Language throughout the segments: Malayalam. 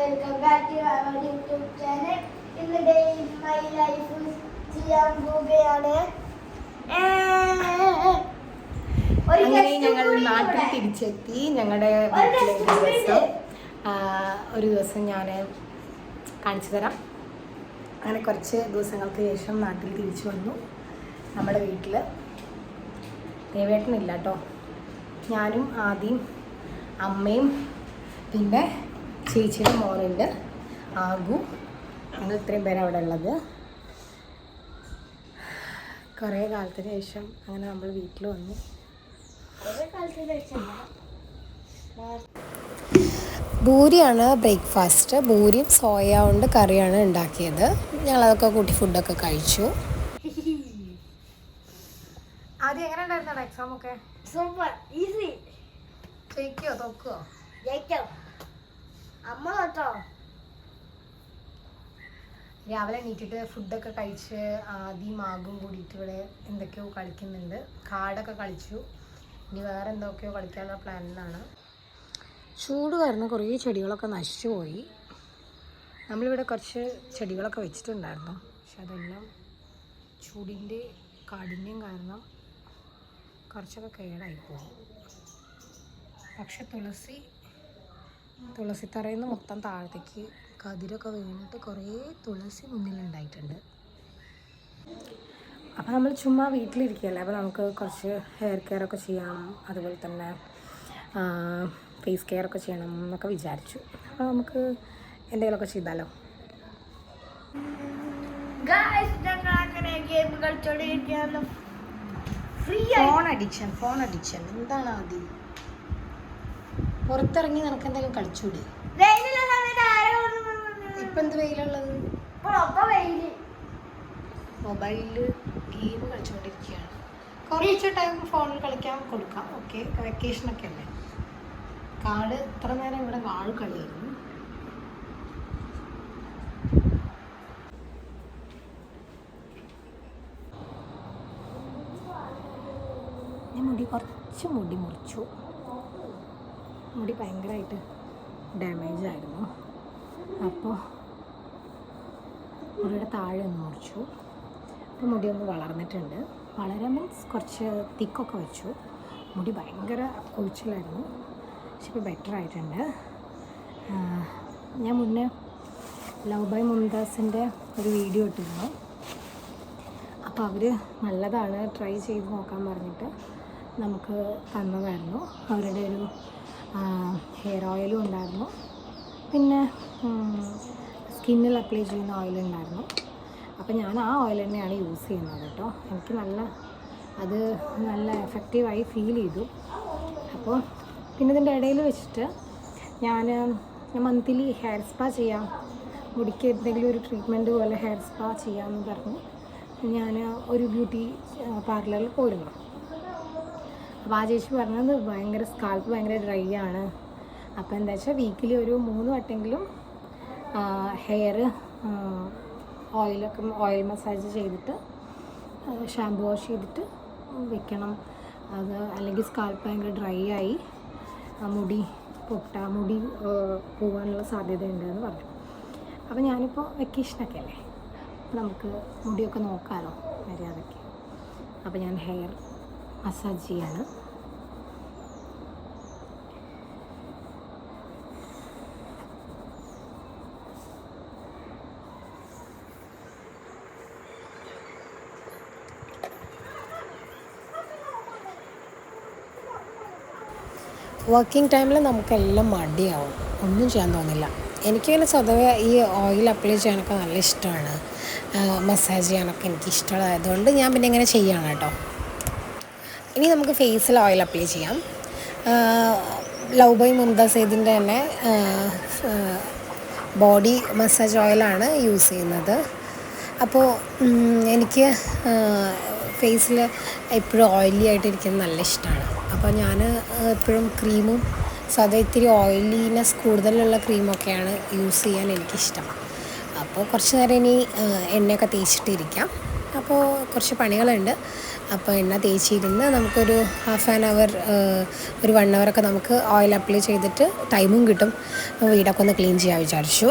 Welcome back to our YouTube channel. ഇന്ന് ഡേ ഇൻ മൈ ലൈഫ് ചെയ്യാൻ പോവുകയാണ്. അങ്ങനെ ഞങ്ങൾ നാട്ടിൽ തിരിച്ചെത്തി. ഞങ്ങളുടെ വീട്ടിലെ ഒരു ദിവസം ഞാൻ കാണിച്ചു തരാം. അങ്ങനെ കുറച്ച് ദിവസങ്ങൾക്ക് ശേഷം നാട്ടിൽ തിരിച്ചു വന്നു. നമ്മുടെ വീട്ടിൽ ദേവേട്ടനില്ല കേട്ടോ. ഞാനും ആദ്യം അമ്മയും പിന്നെ ചേച്ചിയുടെ മോനുണ്ട് ആഗു. ഞങ്ങൾ ഇത്രയും പേര് അവിടെ ഉള്ളത്. കുറേ കാലത്തിന് ശേഷം അങ്ങനെ നമ്മൾ വീട്ടിൽ വന്നു. പൂരിയാണ് ബ്രേക്ക്ഫാസ്റ്റ്. പൂരിയും സോയ കൊണ്ട് കറിയാണ് ഉണ്ടാക്കിയത്. ഞങ്ങളതൊക്കെ കൂട്ടി ഫുഡൊക്കെ കഴിച്ചു. ആദ്യം എങ്ങനെ ഉണ്ടായിരുന്നോ എക്സാം ഒക്കെ? Super easy. ജയിക്കോ തോക്കോ? ജയിക്കാം. അമ്മ കേട്ടോ. രാവിലെ എണീറ്റിട്ട് ഫുഡൊക്കെ കഴിച്ച് ആദ്യം ആകും കൂടിയിട്ട് ഇവിടെ എന്തൊക്കെയോ കളിക്കുന്നുണ്ട്. കാർഡൊക്കെ കളിച്ചു. ഇനി വേറെ എന്തൊക്കെയോ കളിക്കാനുള്ള പ്ലാനിലാണ്. ചൂട് കാരണം കുറേ ചെടികളൊക്കെ നശിച്ചു പോയി. നമ്മളിവിടെ കുറച്ച് ചെടികളൊക്കെ വെച്ചിട്ടുണ്ടായിരുന്നു. പക്ഷെ അതെല്ലാം ചൂടിൻ്റെ കാഠിന്യം കാരണം കുറച്ചൊക്കെ കേടായിപ്പോയി. പക്ഷെ തുളസിത്തറയിൽ നിന്ന് മൊത്തം താഴത്തേക്ക് കതിരൊക്കെ വീണിട്ട് കുറേ തുളസി മുന്നിലുണ്ടായിട്ടുണ്ട്. അപ്പോൾ നമ്മൾ ചുമ്മാ വീട്ടിലിരിക്കുകയല്ലേ, അപ്പോൾ നമുക്ക് കുറച്ച് ഹെയർ കെയർ ഒക്കെ ചെയ്യാം, അതുപോലെ തന്നെ ഫേസ് കെയർ ഒക്കെ ചെയ്യണം എന്നൊക്കെ വിചാരിച്ചു. അപ്പോൾ നമുക്ക് എന്തെങ്കിലുമൊക്കെ ചെയ്താലോ. ഫോൺ അഡിക്ഷൻ എന്താണ് ആദ്യം? പുറത്തിറങ്ങി നിനക്ക് എന്തെങ്കിലും കളിച്ചൂടെ? ഇപ്പം എന്ത് വെയിലുള്ളത്? മൊബൈലിൽ ഗെയിം കളിച്ചുകൊണ്ടിരിക്കുകയാണ്. കുറച്ച് ടൈം ഫോണിൽ കളിക്കാൻ കൊടുക്കാം. ഓക്കെ, വെക്കേഷനൊക്കെ അല്ലേ. കാട് ഇത്ര നേരം ഇവിടെ വാഴ കളിയായിരുന്നു. ഞാൻ കുറച്ച് മുടി മുറിച്ചു. മുടി ഭയങ്കരമായിട്ട് ഡാമേജ് ആയിരുന്നു. അപ്പോൾ മുടിയുടെ താഴെ ഒന്ന് മുറിച്ചു. അപ്പോൾ മുടി ഒന്ന് വളർന്നിട്ടുണ്ട്. വളരെ മീൻസ് കുറച്ച് തിക്കൊക്കെ വെച്ചു. മുടി ഭയങ്കര കൊഴിച്ചിലായിരുന്നു. പക്ഷെ ഇപ്പോൾ ബെറ്റർ ആയിട്ടുണ്ട്. ഞാൻ മുന്നേ ലവ് ബൈ മുംതാസിൻ്റെ ഒരു വീഡിയോ ഇട്ടിരുന്നു. അപ്പോൾ അവർ നല്ലതാണ്, ട്രൈ ചെയ്ത് നോക്കാൻ പറഞ്ഞിട്ട് നമുക്ക് തന്നതായിരുന്നു. അവരുടെ ഒരു ഹെയർ ഓയിലും ഉണ്ടായിരുന്നു, പിന്നെ സ്കിന്നിൽ അപ്ലൈ ചെയ്യുന്ന ഓയിലുണ്ടായിരുന്നു. അപ്പോൾ ഞാൻ ആ ഓയിൽ തന്നെയാണ് യൂസ് ചെയ്യുന്നത് കേട്ടോ. എനിക്ക് നല്ല എഫക്റ്റീവായി ഫീൽ ചെയ്തു. അപ്പോൾ പിന്നെ ഇതിൻ്റെ ഇടയിൽ വെച്ചിട്ട് ഞാൻ മന്ത്ലി ഹെയർ സ്പാ ചെയ്യാം, മുടിക്ക് എന്തെങ്കിലും ഒരു ട്രീറ്റ്മെൻറ്റ് പോലെ ഹെയർ സ്പാ ചെയ്യാമെന്ന് പറഞ്ഞു ഞാൻ ഒരു ബ്യൂട്ടി പാർലറിൽ പോയിരുന്നു. അപ്പോൾ ആ ചേച്ചി പറഞ്ഞത് സ്കാൽപ്പ് ഭയങ്കര ഡ്രൈ ആണ്. അപ്പോൾ എന്താ വെച്ചാൽ വീക്കിലി ഒരു 3 വട്ടമെങ്കിലും ഹെയർ ഓയിൽ മസാജ് ചെയ്തിട്ട് ഷാമ്പു വാഷ് ചെയ്തിട്ട് വെക്കണം. അത് അല്ലെങ്കിൽ സ്കാൽപ്പ് ഭയങ്കര ഡ്രൈ ആയി മുടി പോകാനുള്ള സാധ്യതയുണ്ട് എന്ന് പറഞ്ഞു. അപ്പോൾ ഞാനിപ്പോൾ വെക്കേഷനൊക്കെ അല്ലേ, അപ്പോൾ നമുക്ക് മുടിയൊക്കെ നോക്കാമല്ലോ മര്യാദയ്ക്ക്. അപ്പോൾ ഞാൻ ഹെയർ മസാജ് ചെയ്യാണ്. വർക്കിംഗ് ടൈമിൽ നമുക്കെല്ലാം മടിയാവും, ഒന്നും ചെയ്യാൻ തോന്നില്ല. എനിക്കങ്ങനെ സ്വതവേ ഈ ഓയിൽ അപ്ലൈ ചെയ്യാനൊക്കെ നല്ല ഇഷ്ടമാണ്. മസാജ് ചെയ്യാനൊക്കെ എനിക്ക് ഇഷ്ടമുള്ളതായതുകൊണ്ട് ഞാൻ പിന്നെ ഇങ്ങനെ ചെയ്യുകയാണ് കേട്ടോ. ഇനി നമുക്ക് ഫേസിൽ ഓയിൽ അപ്ലൈ ചെയ്യാം. ലവ് ബൈ മുംതാസ് ഇതിൻ്റെ തന്നെ ബോഡി മസാജ് ഓയിലാണ് യൂസ് ചെയ്യുന്നത്. അപ്പോൾ എനിക്ക് ഫേസിൽ എപ്പോഴും ഓയിലി ആയിട്ടിരിക്കുന്നത് നല്ല ഇഷ്ടമാണ്. അപ്പോൾ ഞാൻ എപ്പോഴും ക്രീമും ഇത്തിരി ഓയിലിനെസ് കൂടുതലുള്ള ക്രീമൊക്കെയാണ് യൂസ് ചെയ്യാൻ എനിക്കിഷ്ടം. അപ്പോൾ കുറച്ച് നേരം ഇനി എണ്ണയൊക്കെ തേച്ചിട്ടിരിക്കാം. അപ്പോൾ കുറച്ച് പണികളുണ്ട്. അപ്പോൾ എണ്ണ തേച്ചിരുന്ന് നമുക്കൊരു ഹാഫ് ആൻ അവർ ഒരു 1 hour നമുക്ക് ഓയിൽ അപ്ലൈ ചെയ്തിട്ട് ടൈമും കിട്ടും. വീടൊക്കെ ഒന്ന് ക്ലീൻ ചെയ്യാൻ വിചാരിച്ചു.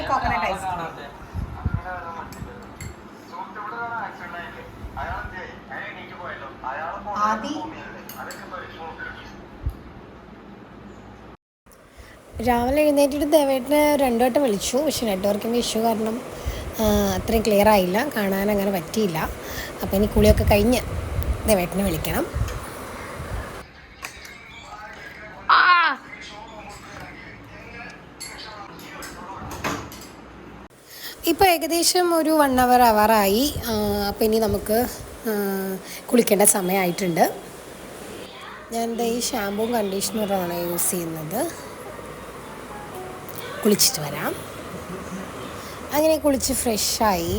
കോക്കനട്ട് ഐസ് രാവിലെ എഴുന്നേറ്റിട്ട് ദേവേട്ടനെ 2 വട്ടം വിളിച്ചു. പക്ഷെ നെറ്റ്വർക്കിൻ്റെ ഇഷ്യൂ കാരണം അത്രയും ക്ലിയർ ആയില്ല, കാണാൻ അങ്ങനെ പറ്റിയില്ല. അപ്പോൾ ഇനി കുളിയൊക്കെ കഴിഞ്ഞ് ദേവേട്ടനെ വിളിക്കണം. ഇപ്പോൾ ഏകദേശം ഒരു 1 hour ആവാറായി. അപ്പോൾ ഇനി നമുക്ക് കുളിക്കേണ്ട സമയമായിട്ടുണ്ട്. ഞാൻ ഈ ഷാമ്പൂവും കണ്ടീഷണറുമാണ് യൂസ് ചെയ്യുന്നത്. കുളിച്ചിട്ട് വരാം. അങ്ങനെ കുളിച്ച് ഫ്രഷായി.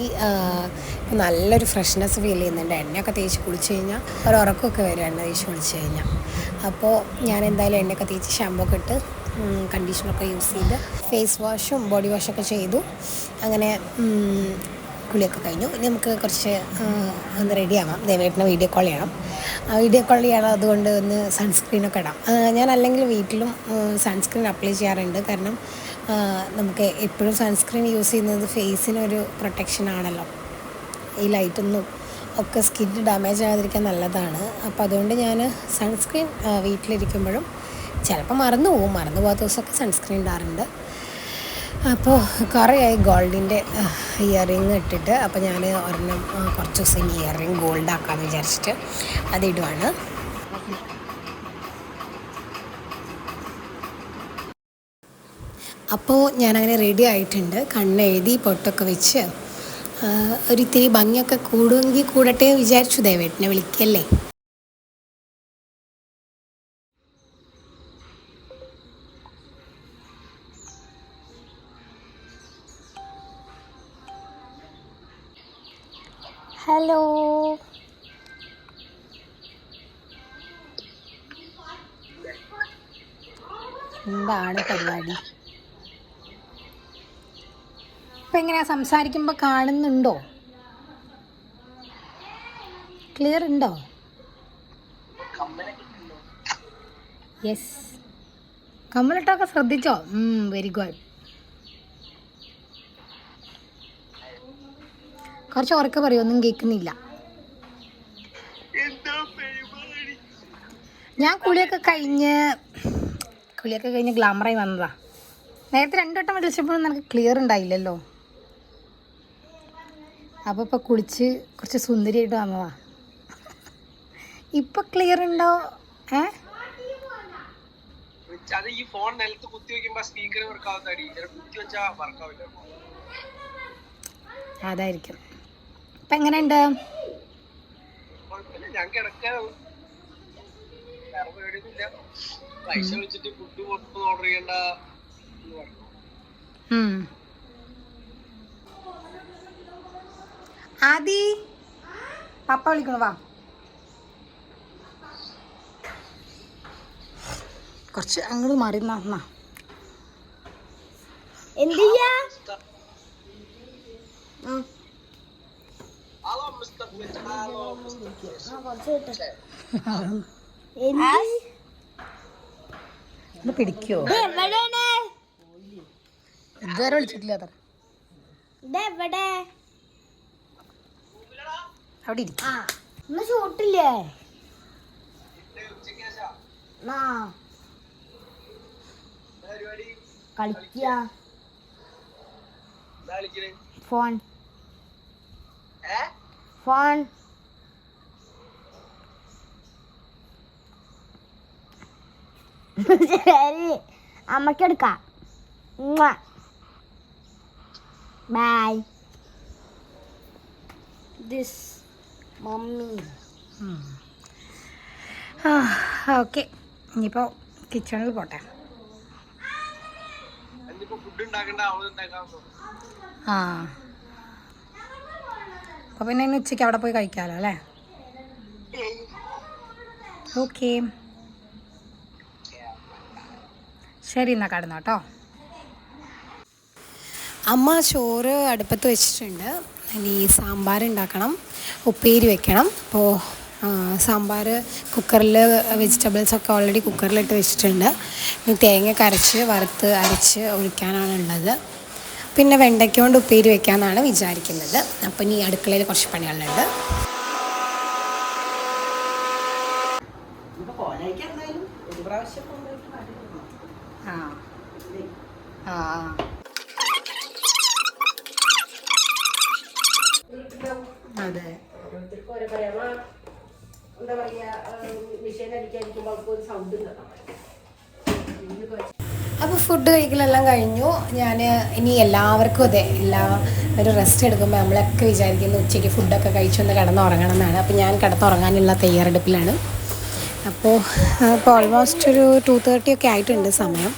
നല്ലൊരു ഫ്രഷ്നെസ് ഫീൽ ചെയ്യുന്നുണ്ട്. എണ്ണയൊക്കെ തേച്ച് കുളിച്ച് കഴിഞ്ഞാൽ ഒരു ഉറക്കമൊക്കെ വരും എണ്ണ തേച്ച് കുളിച്ച് കഴിഞ്ഞാൽ. അപ്പോൾ ഞാൻ എന്തായാലും എണ്ണയൊക്കെ തേച്ച് ഷാമ്പൂ ഒക്കെ ഇട്ട് കണ്ടീഷണറൊക്കെ യൂസ് ചെയ്ത് ഫേസ് വാഷും ബോഡി വാഷൊക്കെ ചെയ്തു. അങ്ങനെ കുളിയൊക്കെ കഴിഞ്ഞു. ഇനി നമുക്ക് കുറച്ച് ഒന്ന് റെഡി ആവാം. ദേവേട്ടനെ വീഡിയോ കോൾ ചെയ്യണം. വീഡിയോ കോൾ ചെയ്യണം, അതുകൊണ്ട് ഒന്ന് സൺസ്ക്രീനൊക്കെ ഇടാം. ഞാൻ അല്ലെങ്കിൽ വീട്ടിലും സൺസ്ക്രീൻ അപ്ലൈ ചെയ്യാറുണ്ട്. കാരണം നമുക്ക് എപ്പോഴും സൺസ്ക്രീൻ യൂസ് ചെയ്യുന്നത് ഫേസിനൊരു പ്രൊട്ടക്ഷൻ ആണല്ലോ. ഈ ലൈറ്റൊന്നും ഒക്കെ സ്കിൻ ഡാമേജ് ആകാതിരിക്കാൻ നല്ലതാണ്. അപ്പോൾ അതുകൊണ്ട് ഞാൻ സൺസ്ക്രീൻ വീട്ടിലിരിക്കുമ്പോഴും ചിലപ്പോൾ മറന്നു പോകാത്ത ദിവസമൊക്കെ സൺസ്ക്രീൻ ഇടാറുണ്ട്. അപ്പോൾ കുറേയായി ഗോൾഡിൻ്റെ ഇയറിങ് ഇട്ടിട്ട്. അപ്പോൾ ഞാൻ ഒരെണ്ണം കുറച്ച് ദിവസം ഇയറിങ് ഗോൾഡ് ആക്കാമെന്ന് വിചാരിച്ചിട്ട് അതിടുവാണ്. അപ്പോൾ ഞാനങ്ങനെ റെഡി ആയിട്ടുണ്ട്. കണ്ണെഴുതി പൊട്ടൊക്കെ വെച്ച് ഒരിത്തിരി ഭംഗിയൊക്കെ കൂടുമെങ്കിൽ കൂടട്ടെ വിചാരിച്ചു. ദേവേട്ടനെ വിളിക്കല്ലേ. ഹലോ, എന്താണ് പരിപാടി? ഇപ്പം എങ്ങനെയാ സംസാരിക്കുമ്പോൾ കാണുന്നുണ്ടോ? ക്ലിയർ ഉണ്ടോ? യെസ്. കമ്മലിട്ടൊക്കെ ശ്രദ്ധിച്ചോ? Very good. കുറച്ച് ഉറക്കെ പറയും, ഒന്നും കേൾക്കുന്നില്ല. ഞാൻ കുളിയൊക്കെ കഴിഞ്ഞ് ഗ്ലാമറായി വന്നതാ. നേരത്തെ 2 വട്ടം വിളിച്ചപ്പോഴും നമുക്ക് ക്ലിയർ ഉണ്ടായില്ലല്ലോ. അപ്പോൾ ഇപ്പോൾ കുളിച്ച് കുറച്ച് സുന്ദരിയായിട്ട് വന്നതാ. ഇപ്പൊ ക്ലിയർ ഉണ്ടോ? അതായിരിക്കും. ഇപ്പൊ എങ്ങനെയുണ്ട്? ആദി പപ്പ വിളിക്കണു, വാ. കുറച്ച് അങ്ങോട്ട് മാറി എന്നാ. എന്തിയാ? പിടിക്കോ? ഇതുവരെ വിളിച്ചിട്ടില്ല. അവിടെ ഇരിക്കും. ഷൂട്ടില്ലേ? കളിക്ക ഫോൺ ശരി, അമ്മക്കെടുക്കാം. ബൈ. This mummy. ഓക്കെ, ഇനിയിപ്പോൾ കിച്ചണിൽ പോട്ടെ. അപ്പോൾ പിന്നെ ഇന്ന് ഉച്ചയ്ക്ക് അവിടെ പോയി കഴിക്കാമല്ലോ അല്ലേ? ഓക്കെ, ശരി എന്നാൽ കടന്നു കേട്ടോ. അമ്മ ചോറ് അടുപ്പത്ത് വെച്ചിട്ടുണ്ട്. ഇനി സാമ്പാർ ഉണ്ടാക്കണം, ഉപ്പേരി വെക്കണം. അപ്പോൾ സാമ്പാർ കുക്കറിൽ വെജിറ്റബിൾസൊക്കെ ഓൾറെഡി കുക്കറിലിട്ട് വെച്ചിട്ടുണ്ട്. ഇനി തേങ്ങ അരച്ച് വറുത്ത് അരച്ച് ഒഴിക്കാനാണുള്ളത്. പിന്നെ വെണ്ടയ്ക്ക കൊണ്ട് ഉപ്പേരി വെക്കാമെന്നാണ് വിചാരിക്കുന്നത്. അപ്പോൾ ഇനി അടുക്കളയിൽ കുറച്ച് പണികളുണ്ട്. അതെ, എന്താ പറയാ, മെഷീൻ അടിക്കാതിരിക്കുമ്പോൾ ഒരു സൗണ്ട് ഉണ്ടാവും. അപ്പോൾ ഫുഡ് കഴിക്കലെല്ലാം കഴിഞ്ഞു. ഞാൻ ഇനി എല്ലാവർക്കും ഒരു റെസ്റ്റ് എടുക്കുമ്പോൾ നമ്മളൊക്കെ വിചാരിക്കുന്നു ഉച്ചയ്ക്ക് ഫുഡൊക്കെ കഴിച്ചൊന്ന് കിടന്നുറങ്ങണം എന്നാണ്. അപ്പോൾ ഞാൻ കിടന്നുറങ്ങാനുള്ള തയ്യാറെടുപ്പിലാണ്. അപ്പോൾ ഓൾമോസ്റ്റ് ഒരു 2:30 ഒക്കെ ആയിട്ടുണ്ട് സമയം.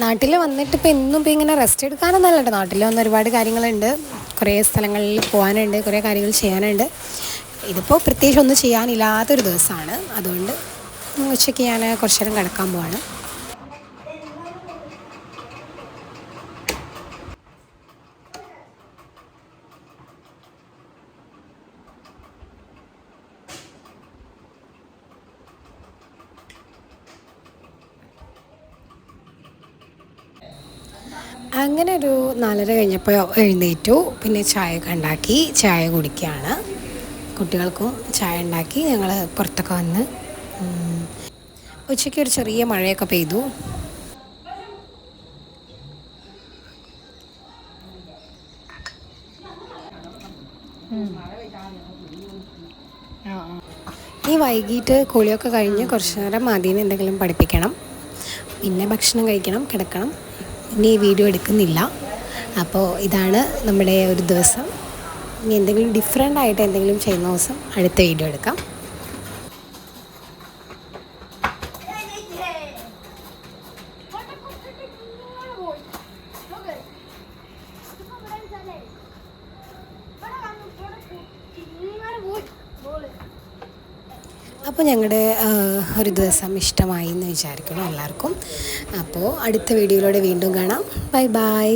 നാട്ടിൽ വന്നിട്ട് ഇപ്പോൾ എന്നും ഇപ്പോൾ ഇങ്ങനെ റെസ്റ്റ് എടുക്കാനൊന്നുമല്ല കേട്ടോ. നാട്ടിൽ വന്ന് ഒരുപാട് കാര്യങ്ങളുണ്ട്, കുറേ സ്ഥലങ്ങളിൽ പോകാനുണ്ട്, കുറേ കാര്യങ്ങൾ ചെയ്യാനുണ്ട്. ഇതിപ്പോൾ പ്രത്യേകിച്ച് ഒന്നും ചെയ്യാനില്ലാത്തൊരു ദിവസമാണ്. അതുകൊണ്ട് ഉച്ചയ്ക്ക് ഞാൻ കുറച്ച് നേരം കിടക്കാൻ പോവാണ്. അങ്ങനെ ഒരു 4:30 കഴിഞ്ഞപ്പോൾ എഴുന്നേറ്റു. പിന്നെ ചായയൊക്കെ ഉണ്ടാക്കി ചായ കുടിക്കുകയാണ്. കുട്ടികൾക്കും ചായ ഉണ്ടാക്കി ഞങ്ങൾ പുറത്തൊക്കെ വന്ന് ഉച്ചയ്ക്ക് ഒരു ചെറിയ മഴയൊക്കെ പെയ്തു. ഈ വൈകിട്ട് കുളിയൊക്കെ കഴിഞ്ഞ് കുറച്ച് നേരം മദീനെ എന്തെങ്കിലും പഠിപ്പിക്കണം, പിന്നെ ഭക്ഷണം കഴിക്കണം, കിടക്കണം. ഇനി വീഡിയോ എടുക്കുന്നില്ല. അപ്പോൾ ഇതാണ് നമ്മുടെ ഒരു ദിവസം. ഇനി എന്തെങ്കിലും ഡിഫറെൻ്റ് ആയിട്ട് എന്തെങ്കിലും ചെയ്യുന്ന ദിവസം അടുത്ത വീഡിയോ എടുക്കാം. അപ്പോൾ ഞങ്ങളുടെ ഒരു ദിവസം ഇഷ്ടമായി എന്ന് വിചാരിക്കണം എല്ലാവർക്കും. അപ്പോൾ അടുത്ത വീഡിയോയിലൂടെ വീണ്ടും കാണാം. Bye bye.